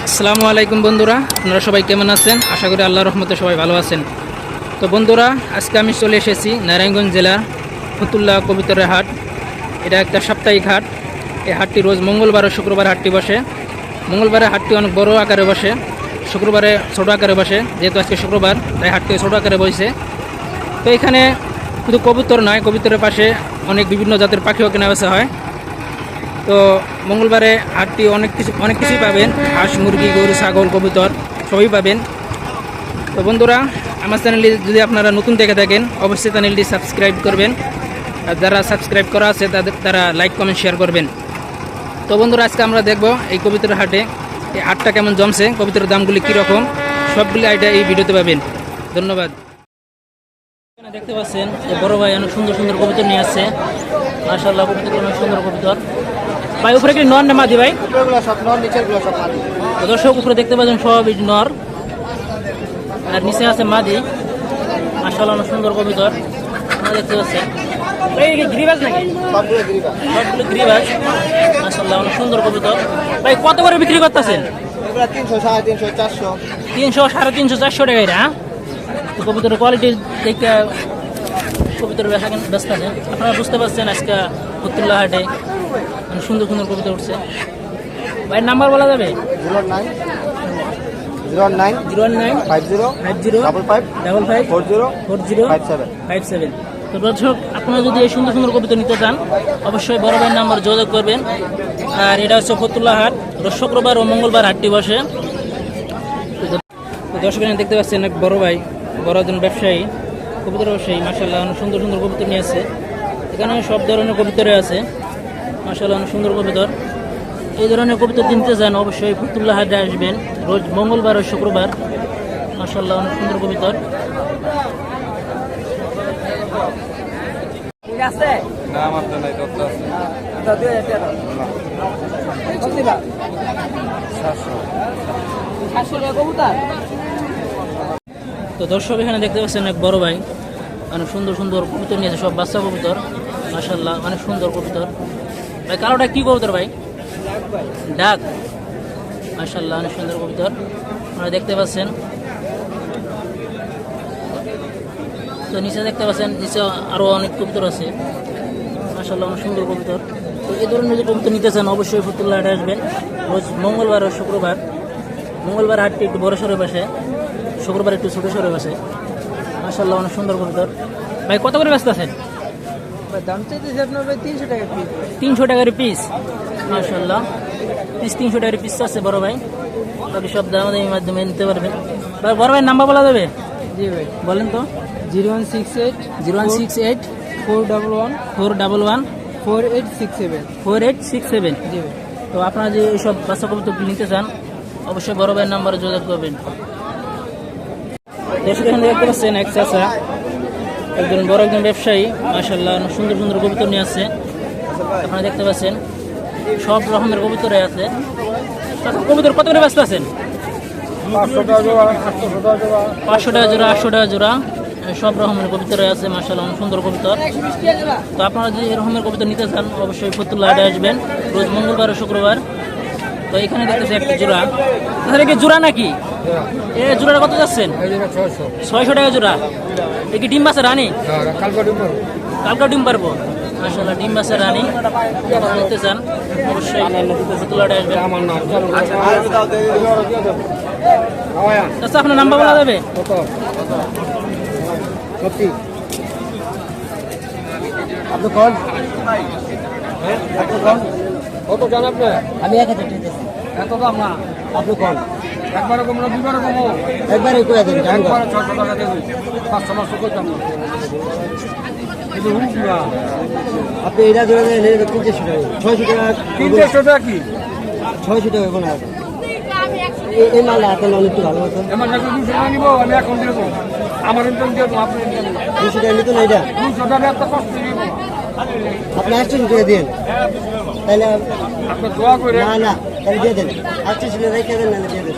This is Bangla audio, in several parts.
আসসালামু আলাইকুম বন্ধুরা, আপনারা সবাই কেমন আছেন? আশা করি আল্লাহর রহমতে সবাই ভালো আছেন। তো বন্ধুরা, আজকে আমি চলে এসেছি নারায়ণগঞ্জ জেলার ফতুল্লা কবুতরের হাট। এটা একটা সাপ্তাহিক হাট। এই হাটটি রোজ মঙ্গলবার ও শুক্রবার হাটটি বসে। মঙ্গলবারে হাটটি অনেক বড় আকারে বসে, শুক্রবারে ছোটো আকারে বসে। যেহেতু আজকে শুক্রবার, তাই হাটটি ছোটো আকারে বসে। তো এখানে শুধু কবুতর নয়, কবুতরের পাশে অনেক বিভিন্ন জাতের পাখিও কেনা বেচা হয়। তো মঙ্গলবারে হাটটি অনেক কিছুই পাবেন, হাঁস, মুরগি, গরু, ছাগল, কবুতর সবই পাবেন। তো বন্ধুরা, আমার চ্যানেলটি যদি আপনারা নতুন দেখে থাকেন, অবশ্যই চ্যানেলটি সাবস্ক্রাইব করবেন। আর যারা সাবস্ক্রাইব করা আছে তারা লাইক, কমেন্ট, শেয়ার করবেন। তো বন্ধুরা, আজকে আমরা দেখব এই কবুতরের হাটে এই হাটটা কেমন জমছে, কবুতরের দামগুলি কীরকম, সবগুলি আইডিয়া এই ভিডিওতে পাবেন। ধন্যবাদ। দেখতে পাচ্ছেন যে বড় ভাই অনেক সুন্দর সুন্দর কবুতর নিয়ে আসছে। মাশাআল্লাহ, কবুতরগুলো অনেক সুন্দর কবুতর। ভাই উপরে কি নর না মাদি ভাই? সব নর, নিচের গুলো সব মাদি। দর্শক, উপরে দেখতে পাচ্ছেন সব নর আর নিচে আছে মাদি। মাশাআল্লাহ, অনেক সুন্দর কবুতর দেখতে পাচ্ছেন। এই গ্রিবাজ নাকি? সবগুলো গ্রিবা। সবগুলো গ্রিবাজ। মাশাআল্লাহ, অনেক সুন্দর কবুতর। ভাই কত করে বিক্রি করতেছেন? এগুলো 300, 350, 400। 300, 350, 400 টাকা এটা। কবুতরের কোয়ালিটি দেখে কবুতর ব্যস্ত আছেন। আপনারা বুঝতে পারছেন আজকে ফতুল্লা হাটে অনেক সুন্দর সুন্দর কবুতর উঠছে। ভাইয়ের নাম্বার বলা যাবে? 09 09 09 50 50 55 55 40 40 57। 57। তো দর্শক, আপনারা যদি এই সুন্দর সুন্দর কবুতর নিতে চান, অবশ্যই বড় ভাইয়ের নাম্বার যোগাযোগ করবেন। আর এটা হচ্ছে ফতুল্লা হাট, শুক্রবার ও মঙ্গলবার হাটটি বসে। তো দর্শক, দেখতে পাচ্ছেন এক বড় ভাই, বড় একজন ব্যবসায়ী, কবুতর ব্যবসায়ী। মাশাআল্লাহ, অনেক সুন্দর সুন্দর কবুতর নিয়ে আসছে। এখানে সব ধরনের কবুতরে আছে। মাশাআল্লাহ, অনেক সুন্দর কবুতর। এই ধরনের কবুতর কিনতে চান, অবশ্যই ফতুল্লা হাটে আসবেন রোজ মঙ্গলবার ও শুক্রবার। মাশাআল্লাহ, অনেক সুন্দর কবুতর। তো দর্শক, এখানে দেখতে পাচ্ছেন এক বড় ভাই অনেক সুন্দর সুন্দর কবুতর নিয়েছে, সব বাচ্চা কবুতর। মাশাআল্লাহ, অনেক সুন্দর কবুতর। ভাই কালোটা কি কবুতর ভাই? ডাক। মাশাআল্লাহ, অনেক সুন্দর কবুতর আপনারা দেখতে পাচ্ছেন। তো নিচে দেখতে পাচ্ছেন, নিচে আরো অনেক কবুতর আছে। মাশাআল্লাহ, অনেক সুন্দর কবুতর। তো এই ধরনের যে কবুতর নিতে চান, অবশ্যই ফতুল্লা হাটে আসবেন রোজ মঙ্গলবার ও শুক্রবার। মঙ্গলবার হাটটি একটু বড় সড়ে বসে, শুক্রবার একটু ছোটো সড়ে বসে। মাশাআল্লাহ, অনেক সুন্দর কবুতর। ভাই কত করে ব্যস্ত আছেন? দাম চাইতেছি আপনার 300 টাকা পিস। 300 টাকার পিস। মাশাআল্লাহ, পিস 300 টাকার পিস আছে বড় ভাই। বাকি সব দামের মাধ্যমে নিতে পারবেন। ভাই বড় ভাইয়ের নাম্বার বলা যাবে? জি ভাই, বলেন তো। 0168 0168 411 411 4867। 4867। জি ভাই। তো আপনারা যে এইসব বাচ্চা কবুতর নিতে চান, অবশ্যই বড় ভাইয়ের নাম্বারে যোগাযোগ করবেন। দর্শক, এখানে দেখতে পাচ্ছেন এক চাচা, একজন বড় একজন ব্যবসায়ী। মাশাআল্লাহ, অনেক সুন্দর সুন্দর কবুতর নিয়ে আসছে। আপনারা দেখতে পাচ্ছেন সব রকমের কবুতরে আছে। কবুতর কত করে ব্যস্ত আছেন? 500 টাকা জোড়া, 500 টাকা জোড়া, 800 টাকা জোড়া, সব রকমের কবুতরে আছে। মাশাআল্লাহ, অনেক সুন্দর কবুতর। তো আপনারা যদি এরকমের কবুতর নিতে চান, অবশ্যই ফতুল্লা হাটে আসবেন রোজ মঙ্গলবার ও শুক্রবার। তো এখানে দেখতেছি একটা জোড়া। তাহলে কি জোড়া নাকি? এ জোড়াটা কত যাচ্ছেন? 600 টাকা জোড়া। এ কি ডিম বাচ্চা রানী? কালকা ডিম পারবো। মাশাআল্লাহ, ডিম বাচ্চা রানী নিতে চান, অবশ্যই ফতুল্লা হাটে আসবেন। আচ্ছা, আপনার নাম্বার বলা যাবে? আপনি কোন কত জান আপনি? আমি 1000 টাকা। এত দাম না। আপনি কোন? একবারে কম না, দুবারে কম? একবারে কই দেন জান? 600 টাকা দেব। 500 কইতাম না। এটা হুকুরা। আপনি এটা ধরে নেন, 300 টাকা। 600 টাকা। 300 টাকা কি? 600 টাকা কোন আছে? এই মালটা হাতে নাও, একটু ভালো হতো। আমার কাছে 200 টাকা নিব, আমি এখন দেব। আমার ইনকাম দিয়ে দাও, আপনি 200 টাকা নিতে না। এটা 200 টাকা এত কষ্ট নিব। আপনি 800 টাকা দেন, তাহলে আপনি দোয়া করে। না না, তাহলে দিয়ে দেন। 800 টাকা রেখে দেন, না দিয়ে দেন।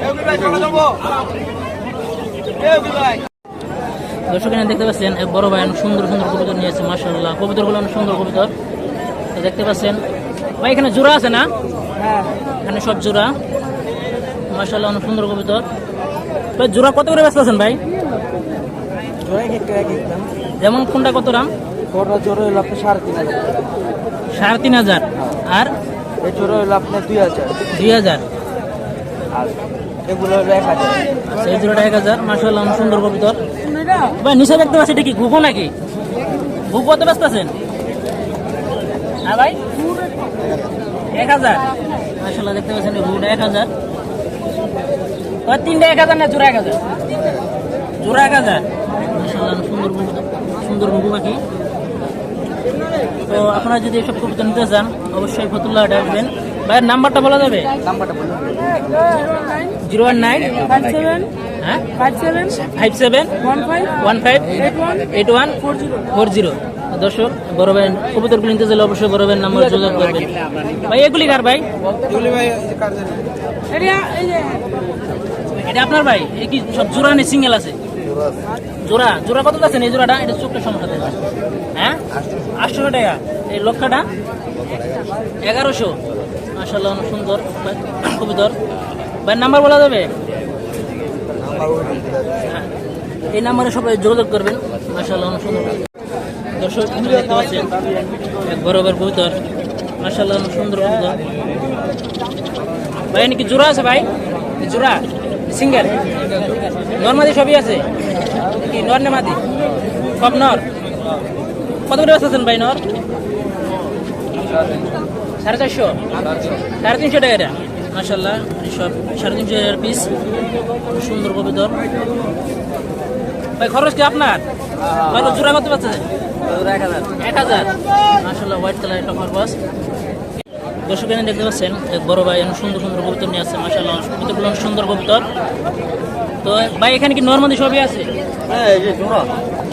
দর্শক, এখানে দেখতে পাচ্ছেন এক বড় ভাই অনেক সুন্দর সুন্দর কবুতর নিয়েছে। মাশাআল্লাহ, কবুতরগুলো অনেক সুন্দর কবুতর। দেখতে পাচ্ছেন ভাই, এখানে জোড়া আছে না? হ্যাঁ, এখানে সব জোড়া। মাশাআল্লাহ অনেক সুন্দর কবুতর। ভাই জোড়া কত করে বেচতেছেন ভাই? যেমন কোনটা কত দাম? জোড়া হলো আপনার 3,500 3,500। আর এই জোড়া হলো আপনার 2,000 2,000। আর এগুলো হলো 1,000। সেই জোড়াটা 1,000। মাশাআল্লাহ অনেক সুন্দর কবুতর। ভাই নিচে দেখতে পাচ্ছি এটা কি ঘুঘু নাকি? ঘুঘু কত বেচতেছেন? হ্যাঁ ভাই 1,000। মাশাআল্লাহ দেখতে পাচ্ছেন ঘুঘুটা 1,000। তিনটা 1,000 না জোড়া 1,000? জোড়া 1,000। মাশাআল্লাহ সুন্দর কবুতর, সুন্দর ঘুঘু পাখি। তো আপনারা যদি এসব কবুতর নিতে চান অবশ্যই ফতুল্লাহ হাটে আসবেন। ভাইয়ের নাম্বারটা বলা যাবে? নাম্বারটা বলুন। 019 হ্যাঁ 57 15 81 40। দর্শক বড় ভাই কবুতরগুলো নিতে চাইলে অবশ্যই বড় ভাইয়ের নাম্বার যোগাযোগ করবেন। ভাই এগুলি কার ভাই? এটা আপনার ভাই? এই কি সব জোড়া নেই সিঙ্গেল আছে? জোড়া জোড়া কত আছেন এই জোড়াটা? এটা চোখটা সমস্যা দেয়। হ্যাঁ 800 টাকা। এই লক্ষটা 1100। মাশাআল্লাহ অনেক সুন্দর কবুতর। ভাইয়ের নাম্বার বলা যাবে? হ্যাঁ, এই নাম্বারে সবাই যোগাযোগ করবেন। মাশাআল্লাহ অনেক সুন্দর। দর্শক দেখতে পাচ্ছেন এক বরাবর কবুতর। মাশাআল্লাহ অনেক সুন্দর কবুতর। ভাই নাকি জোড়া আছে ভাই? জোড়া সিঙ্গেল নর্মাদি সবই আছে কি? নর না মাদি? সব নর। কত করে বেচতেছেন ভাই নর? 450 350 টাকা এটা। মাশাআল্লাহ সব 350 টাকার পিস। সুন্দর কবুতর। ভাই খরচ কি আপনার? ভাই জোড়া কত পাচ্ছে? 1,000। মাশাআল্লাহ হোয়াইট কালার টপার বস। দর্শক এখানে দেখতে পাচ্ছেন এক বড় ভাই অনেক সুন্দর সুন্দর কবুতর নিয়ে আসছে। মাশাআল্লাহ কবুতরগুলো অনেক সুন্দর কবুতর। তো ভাই এখানে কি নর্মাদি সবই আছে? হ্যাঁ এই যে জোড়া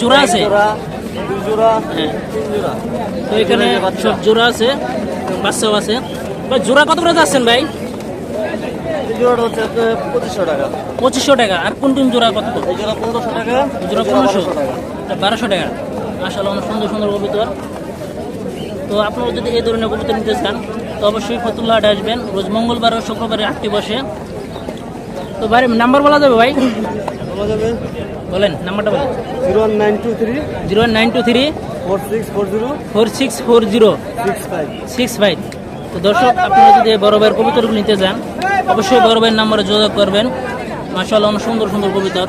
জোড়া আছে? দুই জোড়া হ্যাঁ 3 জোড়া। তো এখানে সব জোড়া আছে, বাচ্চাও আছে। ভাই জোড়া কত করে যাচ্ছেন ভাই? এই জোড়াটা হচ্ছে 2,500 টাকা। 2,500 টাকা। আর কোন কোন জোড়া কত? এই জোড়া 1,500 টাকা। জোড়া 1,500 1200 টাকা। মাশাআল্লাহ অনেক সুন্দর সুন্দর কবুতর। তো আপনারা যদি এই ধরনের কবুতর নিতে চান তো অবশ্যই ফতুল্লাহ হাটে আসবেন। রোজ মঙ্গলবার ও শুক্রবারে হাটটি বসে। তো ভাই নাম্বার বলা যাবে ভাই? বলা যাবে। বলেন নাম্বারটা বলেন। 01923 092346406 4640 65। তো দর্শক আপনারা যদি এই বড় ভাইয়ের কবুতরগুলো নিতে চান অবশ্যই বড় ভাইয়ের নাম্বারে যোগাযোগ করবেন। মাশাআল্লাহ অনেক সুন্দর সুন্দর কবুতর।